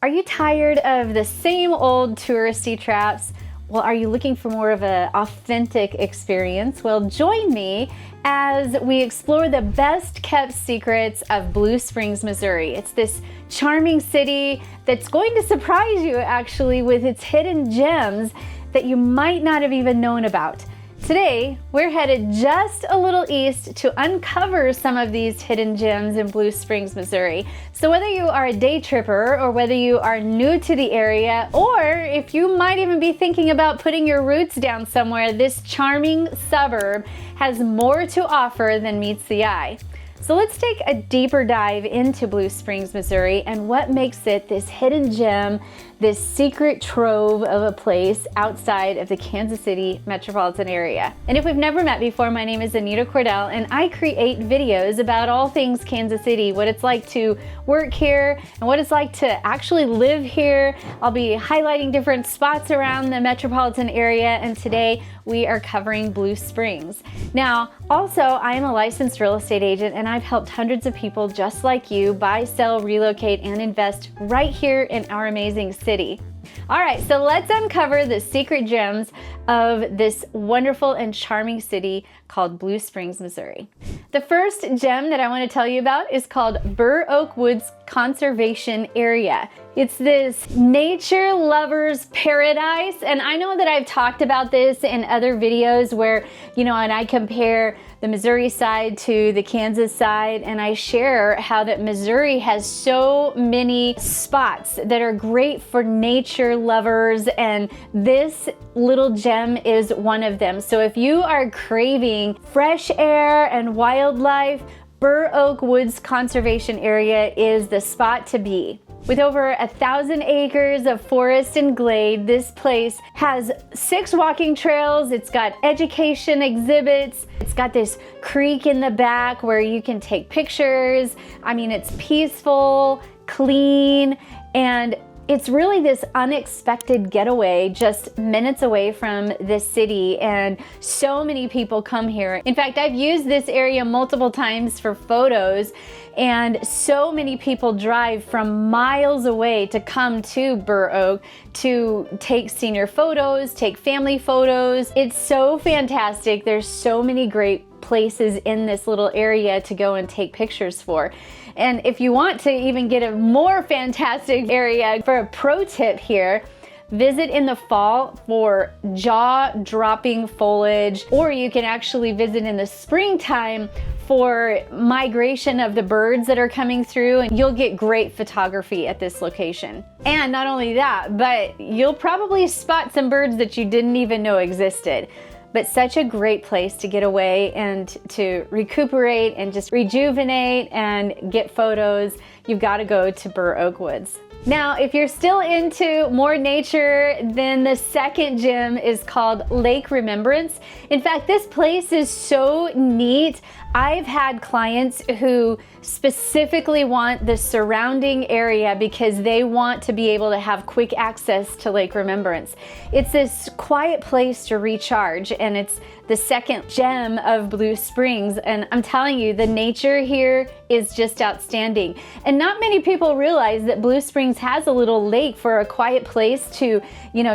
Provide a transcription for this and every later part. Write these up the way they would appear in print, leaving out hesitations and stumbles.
Are you tired of the same old touristy traps? Well, are you looking for more of an authentic experience? Well, join me as we explore the best kept secrets of Blue Springs, Missouri. It's this charming city that's going to surprise you actually with its hidden gems that you might not have even known about. Today, we're headed just a little east to uncover some of these hidden gems in Blue Springs, Missouri. So whether you are a day tripper or whether you are new to the area, or if you might even be thinking about putting your roots down somewhere, this charming suburb has more to offer than meets the eye. So let's take a deeper dive into Blue Springs, Missouri, and what makes it this hidden gem, this secret trove of a place outside of the Kansas City metropolitan area. And if we've never met before, my name is Anita Cordell, and I create videos about all things Kansas City, what it's like to work here, and what it's like to actually live here. I'll be highlighting different spots around the metropolitan area, and today we are covering Blue Springs. Now, also, I am a licensed real estate agent, and I've helped hundreds of people just like you buy, sell, relocate, and invest right here in our amazing city. All right, so let's uncover the secret gems of this wonderful and charming city called Blue Springs, Missouri. The first gem that I want to tell you about is called Burr Oak Woods Conservation Area. It's this nature lover's paradise, and I know that I've talked about this in other videos where, and I compare the Missouri side to the Kansas side, and I share how that Missouri has so many spots that are great for nature lovers, and this little gem is one of them. So if you are craving fresh air and wildlife, Burr Oak Woods Conservation Area is the spot to be. With over 1,000 acres of forest and glade, this place has 6 walking trails, it's got education exhibits, it's got this creek in the back where you can take pictures. I mean, it's peaceful, clean, and it's really this unexpected getaway just minutes away from this city, and so many people come here. In fact, I've used this area multiple times for photos, and so many people drive from miles away to come to Burr Oak to take senior photos, take family photos. It's so fantastic. There's so many great places in this little area to go and take pictures for. And if you want to even get a more fantastic area, for a pro tip here, visit in the fall for jaw-dropping foliage, or you can actually visit in the springtime for migration of the birds that are coming through, and you'll get great photography at this location. And not only that, but you'll probably spot some birds that you didn't even know existed. But such a great place to get away and to recuperate and just rejuvenate and get photos. You've got to go to Burr Oak Woods. Now, if you're still into more nature, then the second gem is called Lake Remembrance. In fact, this place is so neat. I've had clients who specifically want the surrounding area because they want to be able to have quick access to Lake Remembrance. It's this quiet place to recharge, and it's the second gem of Blue Springs. And I'm telling you, the nature here is just outstanding. And not many people realize that Blue Springs has a little lake for a quiet place to,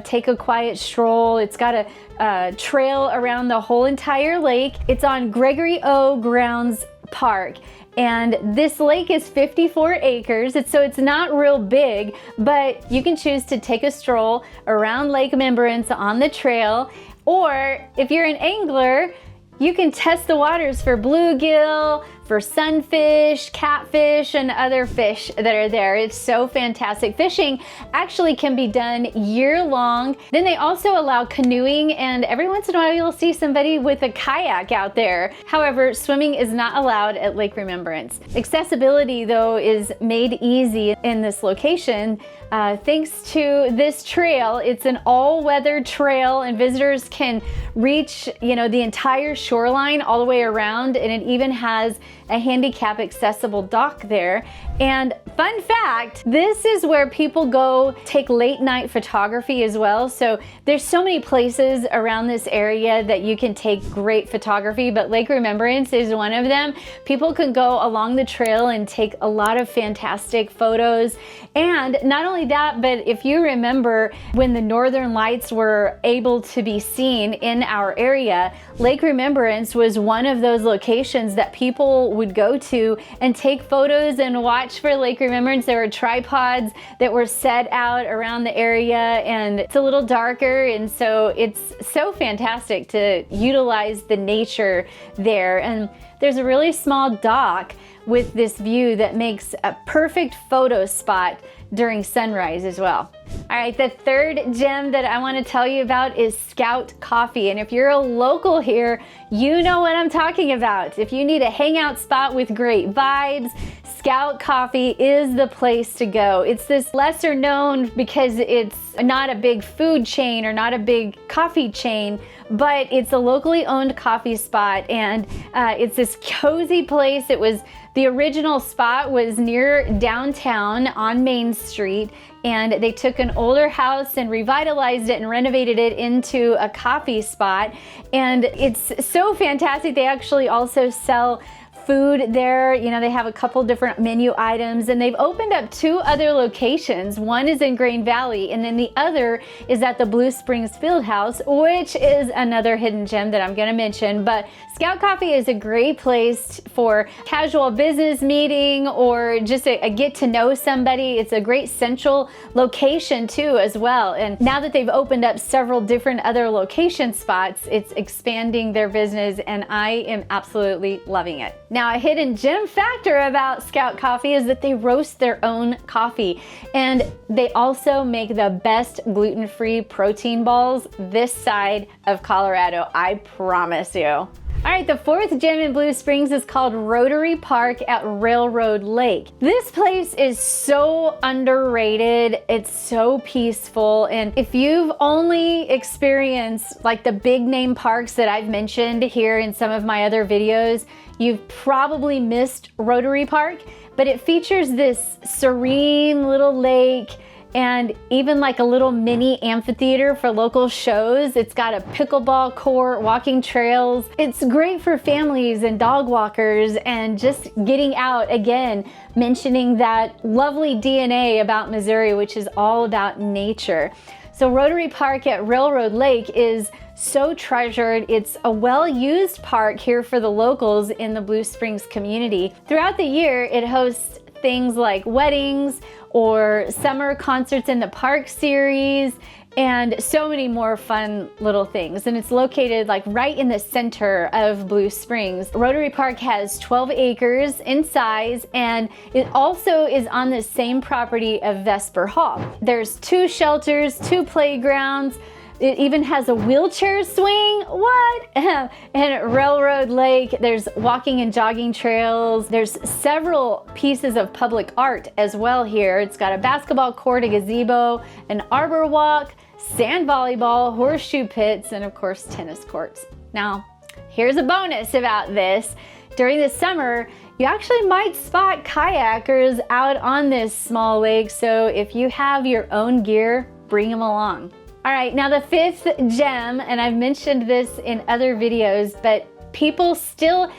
take a quiet stroll. It's got a trail around the whole entire lake. It's on Gregory O. Grounds Park. And this lake is 54 acres, so it's not real big, but you can choose to take a stroll around Lake Remembrance on the trail. Or if you're an angler, you can test the waters for bluegill, for sunfish, catfish, and other fish that are there. It's so fantastic. Fishing actually can be done year-long. Then they also allow canoeing, and every once in a while you'll see somebody with a kayak out there. However, swimming is not allowed at Lake Remembrance. Accessibility, though, is made easy in this location thanks to this trail. It's an all-weather trail, and visitors can reach, the entire shoreline all the way around, and it even has a handicap accessible dock there. And fun fact, this is where people go take late night photography as well. So there's so many places around this area that you can take great photography, but Lake Remembrance is one of them. People can go along the trail and take a lot of fantastic photos. And not only that, but if you remember when the Northern Lights were able to be seen in our area, Lake Remembrance was one of those locations that people would go to and take photos and watch for Lake Remembrance. There were tripods that were set out around the area, and it's a little darker, and so it's so fantastic to utilize the nature there. And there's a really small dock with this view that makes a perfect photo spot during sunrise as well. All right, the third gem that I want to tell you about is Scout Coffee. And if you're a local here, you know what I'm talking about. If you need a hangout spot with great vibes, Scout Coffee is the place to go. It's this lesser known because it's not a big food chain or not a big coffee chain, but it's a locally owned coffee spot, and it's this cozy place. The original spot was near downtown on Main Street, and they took an older house and revitalized it and renovated it into a coffee spot. And it's so fantastic. They actually also sell food there. You know, they have a couple different menu items, and they've opened up 2 other locations. One is in Grain Valley, and then the other is at the Blue Springs Fieldhouse, which is another hidden gem that I'm going to mention. But Scout Coffee is a great place for casual business meeting or just a get to know somebody. It's a great central location too as well. And now that they've opened up several different other location spots, it's expanding their business, and I am absolutely loving it. Now, a hidden gem factor about Scout Coffee is that they roast their own coffee, and they also make the best gluten-free protein balls this side of Colorado, I promise you. All right, the fourth gem in Blue Springs is called Rotary Park at Railroad Lake. This place is so underrated. It's so peaceful. And if you've only experienced like the big name parks that I've mentioned here in some of my other videos, you've probably missed Rotary Park, but it features this serene little lake and even like a little mini amphitheater for local shows. It's got a pickleball court, walking trails. It's great for families and dog walkers and just getting out, again, mentioning that lovely DNA about Missouri, which is all about nature. So Rotary Park at Railroad Lake is so treasured. It's a well-used park here for the locals in the Blue Springs community. Throughout the year, it hosts things like weddings or summer concerts in the park series and so many more fun little things. And it's located like right in the center of Blue Springs. Rotary Park has 12 acres in size, and it also is on the same property of Vesper Hall. There's 2 shelters, 2 playgrounds. It even has a wheelchair swing. What? And at Railroad Lake, there's walking and jogging trails. There's several pieces of public art as well here. It's got a basketball court, a gazebo, an arbor walk, sand volleyball, horseshoe pits, and of course, tennis courts. Now, here's a bonus about this. During the summer, you actually might spot kayakers out on this small lake. So if you have your own gear, bring them along. All right, now the 5th gem, and I've mentioned this in other videos, but people still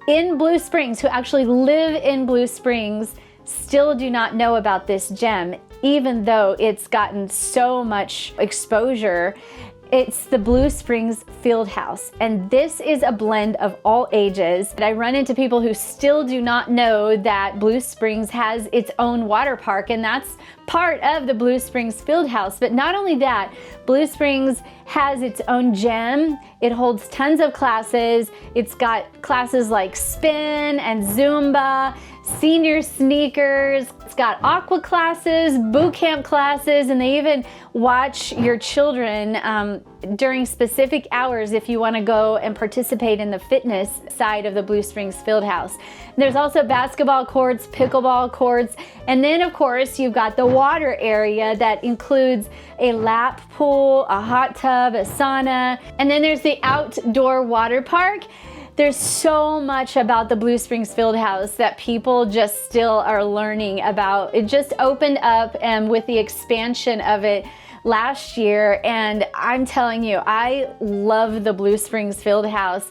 in Blue Springs who actually live in Blue Springs still do not know about this gem, even though it's gotten so much exposure. It's the Blue Springs Fieldhouse, and this is a blend of all ages. And I run into people who still do not know that Blue Springs has its own water park, and that's part of the Blue Springs Fieldhouse. But not only that, Blue Springs has its own gym. It holds tons of classes. It's got classes like spin and Zumba, senior sneakers. It's got aqua classes, boot camp classes, and they even watch your children during specific hours if you want to go and participate in the fitness side of the Blue Springs Fieldhouse. There's also basketball courts, pickleball courts, and then of course you've got the water area that includes a lap pool, a hot tub, a sauna, and then there's the outdoor water park. There's so much about the Blue Springs Fieldhouse that people just still are learning about. It just opened up and with the expansion of it last year, and I'm telling you, I love the Blue Springs Fieldhouse.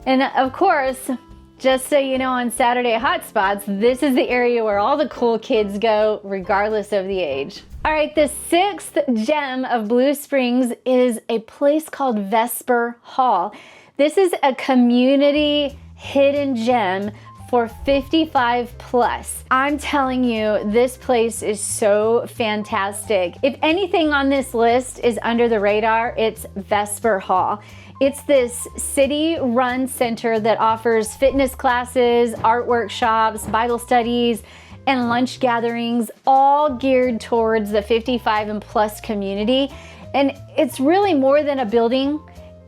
And of course, just so you know, on Saturday Hotspots, this is the area where all the cool kids go, regardless of the age. All right, the sixth gem of Blue Springs is a place called Vesper Hall. This is a community hidden gem for 55 plus. I'm telling you, this place is so fantastic. If anything on this list is under the radar, it's Vesper Hall. It's this city-run center that offers fitness classes, art workshops, Bible studies, and lunch gatherings, all geared towards the 55 and plus community. And it's really more than a building.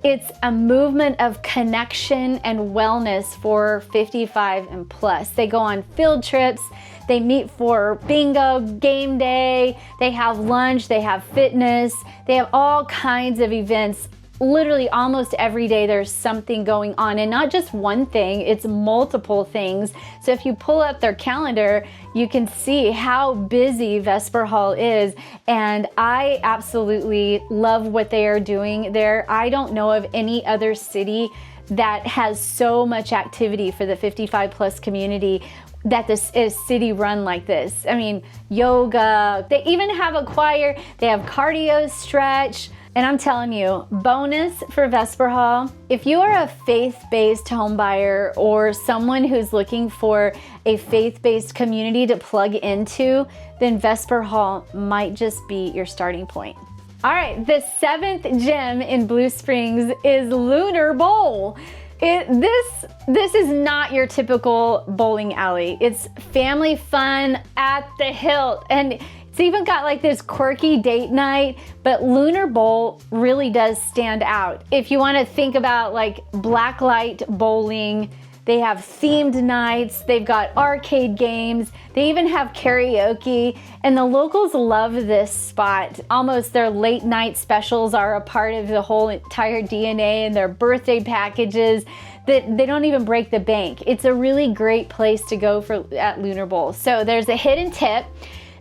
It's a movement of connection and wellness for 55 and plus. They go on field trips, they meet for bingo, game day, they have lunch, they have fitness, they have all kinds of events. Literally almost every day there's something going on, and not just one thing, it's multiple things. So if you pull up their calendar, you can see how busy Vesper Hall is, and I absolutely love what they are doing there. I don't know of any other city that has so much activity for the 55 plus community that this is city run like this. I mean, yoga, they even have a choir, they have cardio stretch. And I'm telling you, bonus for Vesper Hall, if you are a faith-based home buyer or someone who's looking for a faith-based community to plug into, then Vesper Hall might just be your starting point. All right, the seventh gem in Blue Springs is Lunar Bowl. This is not your typical bowling alley. It's family fun at the hilt, and it's even got like this quirky date night, but Lunar Bowl really does stand out. If you want to think about like blacklight bowling, they have themed nights, they've got arcade games, they even have karaoke, and the locals love this spot. Almost their late night specials are a part of the whole entire DNA, and their birthday packages that they don't even break the bank. It's a really great place to go at Lunar Bowl. So there's a hidden tip.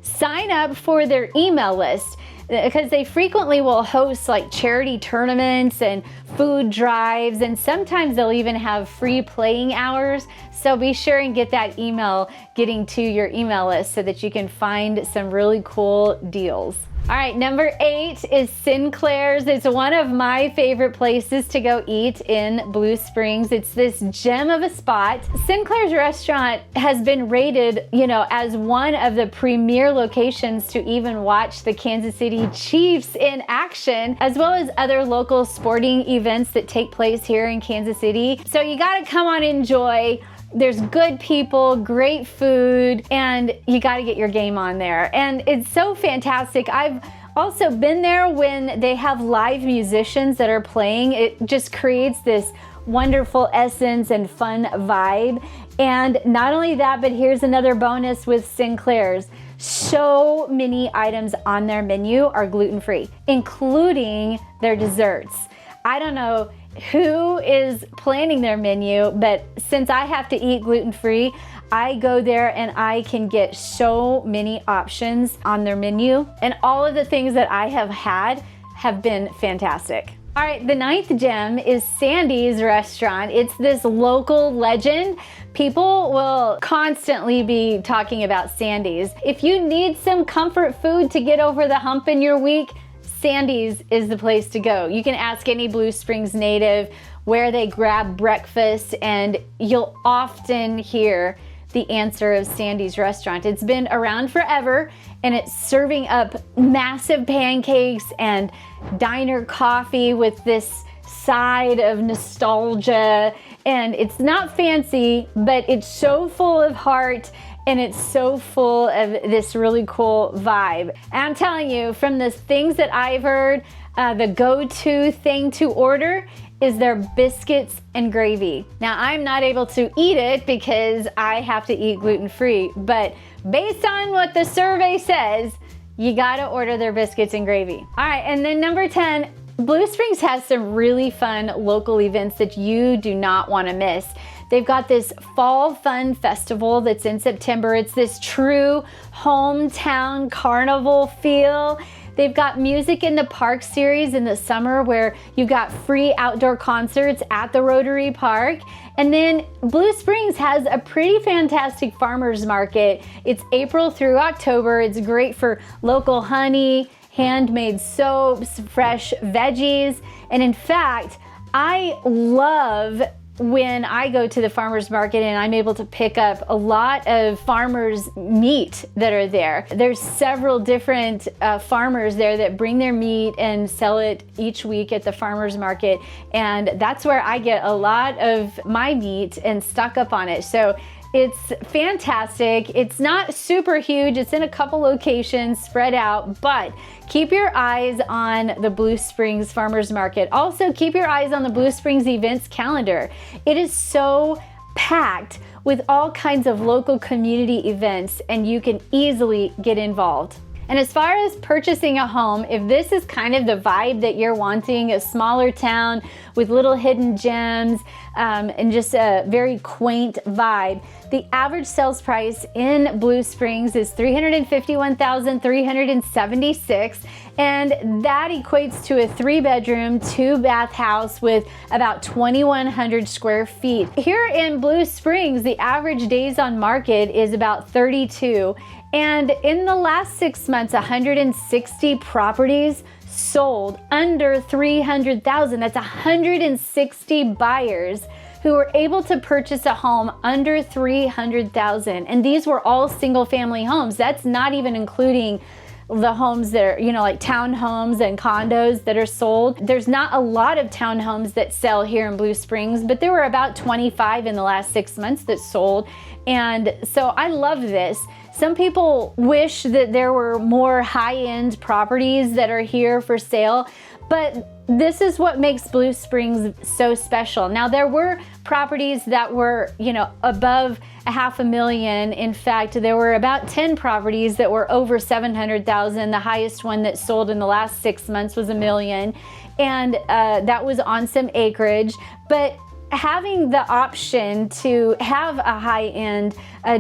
Sign up for their email list because they frequently will host like charity tournaments and food drives, and sometimes they'll even have free playing hours. So be sure and get that email getting to your email list so that you can find some really cool deals. All right, number 8 is Sinclair's. It's one of my favorite places to go eat in Blue Springs. It's this gem of a spot. Sinclair's restaurant has been rated, as one of the premier locations to even watch the Kansas City Chiefs in action, as well as other local sporting events that take place here in Kansas City. So you gotta come on and enjoy. There's good people, great food, and you got to get your game on there. And it's so fantastic. I've also been there when they have live musicians that are playing. It just creates this wonderful essence and fun vibe. And not only that, but here's another bonus with Sinclair's. So many items on their menu are gluten-free, including their desserts. I don't know who is planning their menu, but since I have to eat gluten-free, I go there and I can get so many options on their menu, and all of the things that I have had have been fantastic. All right, the 9th gem is Sandy's restaurant. It's this local legend. People will constantly be talking about Sandy's. If you need some comfort food to get over the hump in your week, Sandy's is the place to go. You can ask any Blue Springs native where they grab breakfast, and you'll often hear the answer of Sandy's restaurant. It's been around forever, and it's serving up massive pancakes and diner coffee with this side of nostalgia. And it's not fancy, but it's so full of heart, and it's so full of this really cool vibe. And I'm telling you, from the things that I've heard, the go-to thing to order is their biscuits and gravy. Now, I'm not able to eat it because I have to eat gluten-free, but based on what the survey says, you gotta order their biscuits and gravy. All right, and then number 10, Blue Springs has some really fun local events that you do not want to miss. They've got this Fall Fun Festival that's in September. It's this true hometown carnival feel. They've got Music in the Park series in the summer where you've got free outdoor concerts at the Rotary Park. And then Blue Springs has a pretty fantastic farmers market. It's April through October. It's great for local honey, handmade soaps, fresh veggies. And in fact, I love when I go to the farmers market and I'm able to pick up a lot of farmers' meat that are there. There's several different farmers there that bring their meat and sell it each week at the farmers market. And that's where I get a lot of my meat and stock up on it. So it's fantastic. It's not super huge. It's in a couple locations spread out, but keep your eyes on the Blue Springs Farmers Market. Also, keep your eyes on the Blue Springs events calendar. It is so packed with all kinds of local community events, and you can easily get involved. And as far as purchasing a home, if this is kind of the vibe that you're wanting, a smaller town with little hidden gems and just a very quaint vibe, the average sales price in Blue Springs is $351,376, and that equates to a 3-bedroom, 2-bath house with about 2,100 square feet. Here in Blue Springs, the average days on market is about 32. And in the last 6 months, 160 properties sold under $300,000. That's 160 buyers who were able to purchase a home under $300,000. And these were all single family homes. That's not even including the homes that are, you know, like townhomes and condos that are sold. There's not a lot of townhomes that sell here in Blue Springs, but there were about 25 in the last 6 months that sold. And so I love this. Some people wish that there were more high-end properties that are here for sale, but this is what makes Blue Springs so special. Now, there were properties that were, you know, above $500,000. In fact, there were about 10 properties that were over $700,000. The highest one that sold in the last 6 months was $1 million, and that was on some acreage. But having the option to have a high end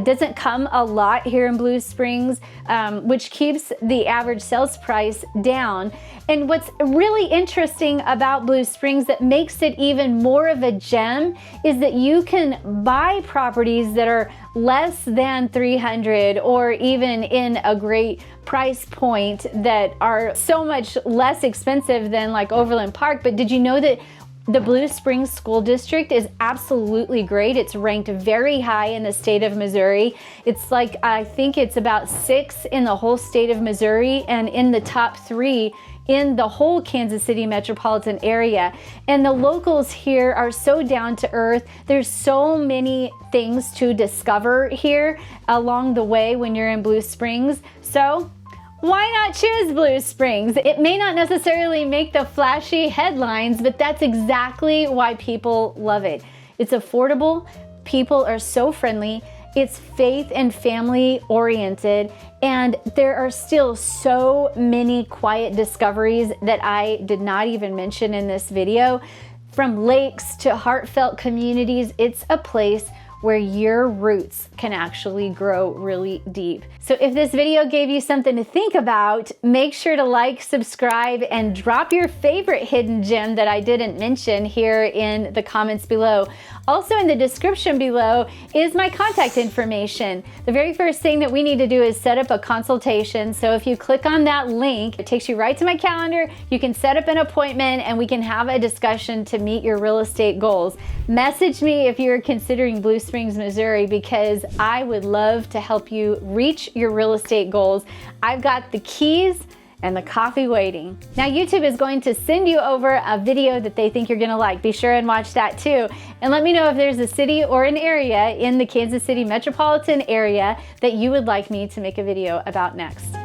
doesn't come a lot here in Blue Springs, which keeps the average sales price down. And what's really interesting about Blue Springs that makes it even more of a gem is that you can buy properties that are less than $300,000 or even in a great price point that are so much less expensive than like Overland Park. But did you know that the Blue Springs School District is absolutely great? It's ranked very high in the state of Missouri. It's like, I think it's about 6 in the whole state of Missouri and in the top 3 in the whole Kansas City metropolitan area. And the locals here are so down to earth. There's so many things to discover here along the way when you're in Blue Springs. So why not choose Blue Springs? It may not necessarily make the flashy headlines, but that's exactly why people love it. It's affordable, people are so friendly, it's faith and family oriented, and there are still so many quiet discoveries that I did not even mention in this video. From lakes to heartfelt communities, it's a place where your roots can actually grow really deep. So if this video gave you something to think about, make sure to like, subscribe, and drop your favorite hidden gem that I didn't mention here in the comments below. Also in the description below is my contact information. The very first thing that we need to do is set up a consultation. So if you click on that link, it takes you right to my calendar. You can set up an appointment and we can have a discussion to meet your real estate goals. Message me if you're considering Blue Springs, Missouri, because I would love to help you reach your real estate goals. I've got the keys and the coffee waiting. Now YouTube is going to send you over a video that they think you're gonna like. Be sure and watch that too. And let me know if there's a city or an area in the Kansas City metropolitan area that you would like me to make a video about next.